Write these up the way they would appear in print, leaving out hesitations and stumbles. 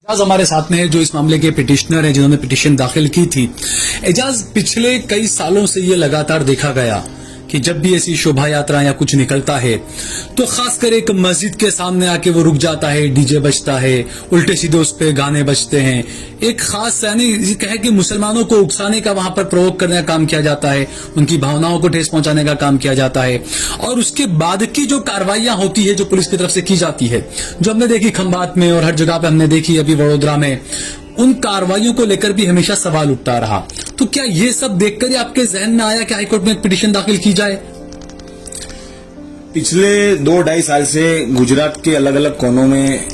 एजाज हमारे साथ में है जो इस मामले के पिटिशनर हैं जिन्होंने पिटिशन दाखिल की थी। एजाज, पिछले कई सालों से ये लगातार देखा गया कि जब भी ऐसी शोभा यात्रा या कुछ निकलता है तो खासकर एक मस्जिद के सामने आके वो रुक जाता है, डीजे बजता है, उल्टे सीधे उस पे गाने बजते हैं। एक खास यानी कहे कि मुसलमानों को उकसाने का वहां पर प्रोवोक करने का काम किया जाता है, उनकी भावनाओं को ठेस पहुंचाने का काम किया जाता है। और उसके बाद की जो कार्रवाइयां होती है जो पुलिस की तरफ से की जाती है, जो हमने देखी खंभात में और हर जगह पे हमने देखी अभी वडोदरा में, उन कार्रवाइयों को लेकर भी हमेशा सवाल उठता रहा। तो क्या ये सब देखकर ही आपके जहन में आया कि हाईकोर्ट में एक पिटीशन दाखिल की जाए? पिछले 2-2.5 साल से गुजरात के अलग अलग कोनों में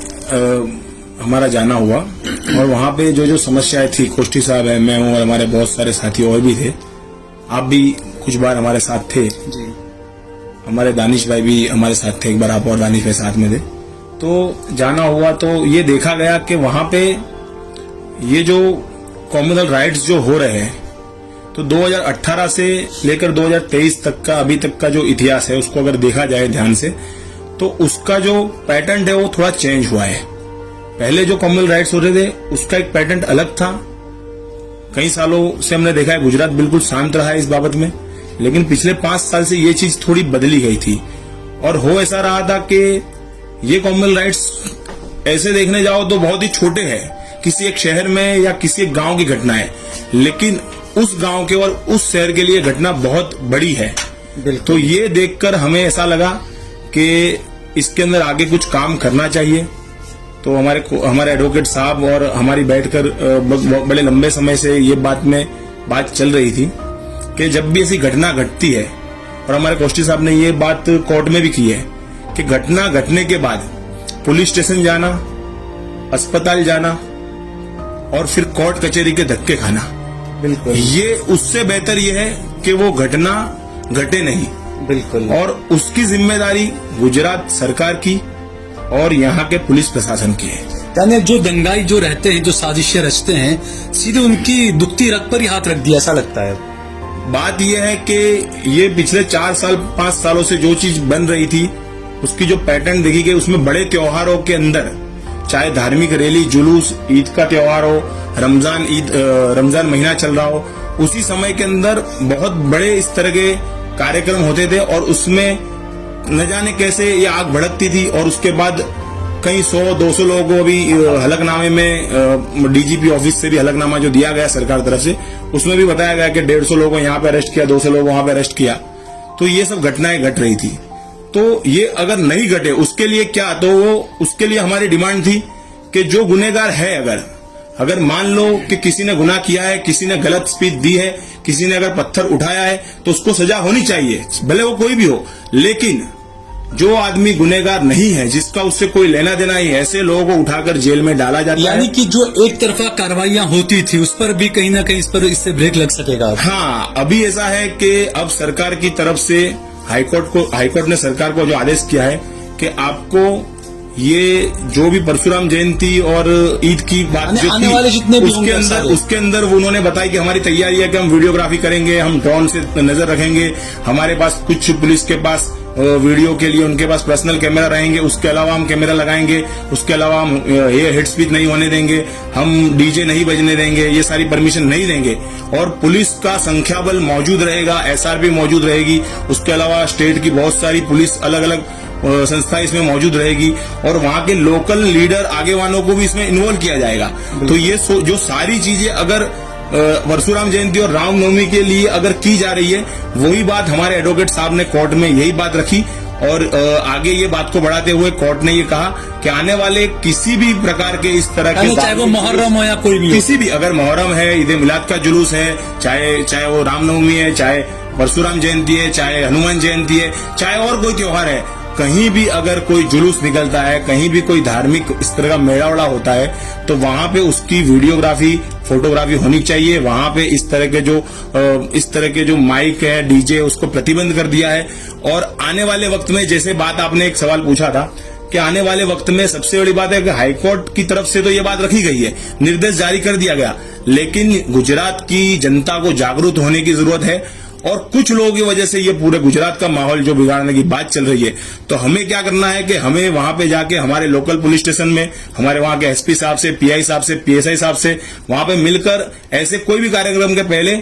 हमारा जाना हुआ और वहां पे जो जो समस्याएं थी, कोष्ठी साहब है, मैं हूं और हमारे बहुत सारे साथी और भी थे, आप भी कुछ बार हमारे साथ थे जी। हमारे दानिश भाई भी हमारे साथ थे, एक बार आप और दानिश भाई साथ में थे। तो जाना हुआ तो ये देखा गया कि वहां पे ये जो कॉम्युनल राइट्स जो हो रहे हैं, तो 2018 से लेकर 2023 तक का अभी तक का जो इतिहास है उसको अगर देखा जाए ध्यान से, तो उसका जो पैटर्न है वो थोड़ा चेंज हुआ है। पहले जो कॉम्युनल राइट्स हो रहे थे उसका एक पैटर्न अलग था। कई सालों से हमने देखा है गुजरात बिल्कुल शांत रहा है इस बाबत में, लेकिन पिछले 5 साल से ये चीज थोड़ी बदली गई थी। और हो ऐसा रहा था कि ये कॉम्युनल राइट्स ऐसे देखने जाओ तो बहुत ही छोटे हैं, किसी एक शहर में या किसी एक गांव की घटना है, लेकिन उस गांव के और उस शहर के लिए घटना बहुत बड़ी है। तो ये देखकर हमें ऐसा लगा कि इसके अंदर आगे कुछ काम करना चाहिए। तो हमारे एडवोकेट साहब और हमारी बैठकर बड़े लंबे समय से ये बात चल रही थी कि जब भी ऐसी घटना घटती है, और हमारे कोष्ठी साहब ने ये बात कोर्ट में भी की है कि घटना घटने के बाद पुलिस स्टेशन जाना, अस्पताल जाना और फिर कोर्ट कचहरी के धक्के खाना, बिल्कुल ये उससे बेहतर ये है कि वो घटना घटे नहीं। बिल्कुल। और उसकी जिम्मेदारी गुजरात सरकार की और यहाँ के पुलिस प्रशासन की है। यानी जो दंगाई जो रहते हैं, जो साजिशें रचते हैं, सीधे उनकी दुखती रग पर ही हाथ रख दिया, ऐसा लगता है। बात यह है कि ये पिछले 4-5 सालों से जो चीज बन रही थी उसकी जो पैटर्न देखी गई, उसमें बड़े त्योहारों के अंदर, चाहे धार्मिक रैली, जुलूस, ईद का त्योहार हो, रमजान महीना चल रहा हो, उसी समय के अंदर बहुत बड़े इस तरह के कार्यक्रम होते थे और उसमें न जाने कैसे ये आग भड़कती थी। और उसके बाद कई 100-200 लोगों को अभी हलफनामे में डीजीपी ऑफिस से भी हलफनामा जो दिया गया सरकार तरफ से, उसमें भी बताया गया कि 150 लोगों को यहाँ पे अरेस्ट किया, 200 लोगों को वहां पे अरेस्ट किया। तो ये सब घटनाएं घट रही थी। तो ये अगर नहीं घटे उसके लिए क्या, तो उसके लिए हमारी डिमांड थी कि जो गुनहगार है, अगर मान लो कि किसी ने गुनाह किया है, किसी ने गलत स्पीच दी है, किसी ने अगर पत्थर उठाया है, तो उसको सजा होनी चाहिए, भले वो कोई भी हो। लेकिन जो आदमी गुनहगार नहीं है, जिसका उससे कोई लेना देना ही है, ऐसे लोगों को उठाकर जेल में डाला जाता है। यानी कि जो एक तरफा कार्रवाइयां होती थी उस पर भी कहीं ना कहीं इससे ब्रेक लग सकेगा। हाँ, अभी ऐसा है कि अब सरकार की तरफ से हाईकोर्ट ने सरकार को जो आदेश किया है कि आपको ये जो भी परशुराम जयंती और ईद की बात जो आने वाले जितने भी उसके अंदर वो उन्होंने बताया कि हमारी तैयारी है कि हम वीडियोग्राफी करेंगे, हम ड्रोन से नजर रखेंगे, हमारे पास कुछ पुलिस के पास वीडियो के लिए उनके पास पर्सनल कैमरा रहेंगे, उसके अलावा हम कैमरा लगाएंगे, उसके अलावा हम ये हेड स्पीच नहीं होने देंगे, हम डीजे नहीं बजने देंगे, ये सारी परमिशन नहीं देंगे। और पुलिस का संख्या बल मौजूद रहेगा, एसआरपी मौजूद रहेगी, उसके अलावा स्टेट की बहुत सारी पुलिस अलग अलग संस्था इसमें मौजूद रहेगी और वहां के लोकल लीडर आगे वालों को भी इसमें इन्वॉल्व किया जाएगा। तो ये जो सारी चीजें अगर परशुराम जयंती और रामनवमी के लिए अगर की जा रही है, वही बात हमारे एडवोकेट साहब ने कोर्ट में यही बात रखी और आगे ये बात को बढ़ाते हुए कोर्ट ने ये कहा कि आने वाले किसी भी प्रकार के इस तरह के, चाहे वो मुहर्रम हो या कोई भी, किसी भी, अगर मुहर्रम है, ईद मिलाद का जुलूस है, चाहे वो रामनवमी है, चाहे परशुराम जयंती है, चाहे हनुमान जयंती है, चाहे और कोई त्योहार है, कहीं भी अगर कोई जुलूस निकलता है, कहीं भी कोई धार्मिक इस तरह का मेड़ावड़ा होता है, तो वहां पे उसकी वीडियोग्राफी, फोटोग्राफी होनी चाहिए। वहां पे इस तरह के जो माइक है, डीजे, उसको प्रतिबंध कर दिया है। और आने वाले वक्त में, जैसे बात आपने एक सवाल पूछा था कि आने वाले वक्त में सबसे बड़ी बात है कि हाईकोर्ट की तरफ से तो ये बात रखी गई है, निर्देश जारी कर दिया गया, लेकिन गुजरात की जनता को जागरूक होने की जरूरत है और कुछ लोगों की वजह से ये पूरे गुजरात का माहौल जो बिगाड़ने की बात चल रही है। तो हमें क्या करना है कि हमें वहां पे जाके हमारे लोकल पुलिस स्टेशन में हमारे वहां के एसपी साहब से, पीआई साहब से, पीएसआई साहब से वहां पे मिलकर ऐसे कोई भी कार्यक्रम के पहले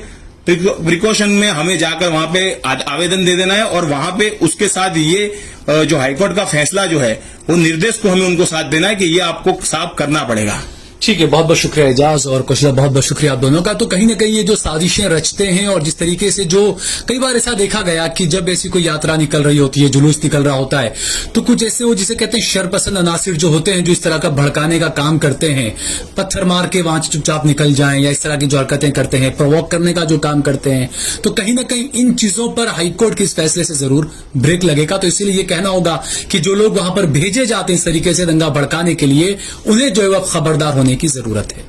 प्रिकॉशन में हमें जाकर वहां पे आवेदन दे देना है और वहां पे उसके साथ ये जो हाईकोर्ट का फैसला जो है वो निर्देश को हमें उनको साथ देना है कि ये आपको साफ करना पड़ेगा। ठीक है, बहुत बहुत शुक्रिया एजाज और कौशल, बहुत बहुत शुक्रिया आप दोनों का। तो कहीं ना कहीं ये जो साजिशें रचते हैं और जिस तरीके से जो कई बार ऐसा देखा गया कि जब ऐसी कोई यात्रा निकल रही होती है, जुलूस निकल रहा होता है, तो कुछ ऐसे वो जिसे कहते हैं शरपसंद अनासिर जो होते हैं, जो इस तरह का भड़काने का काम करते हैं, पत्थर मार के वहां चुपचाप निकल जाएं या इस तरह की जो हरकतें करते हैं, प्रोवोक करने का जो काम करते हैं, तो कहीं ना कहीं इन चीजों पर हाईकोर्ट के इस फैसले से जरूर ब्रेक लगेगा। तो इसीलिए ये कहना होगा कि जो लोग वहां पर भेजे जाते हैं इस तरीके से दंगा भड़काने के लिए, उन्हें जो है वह खबरदार होने की जरूरत है।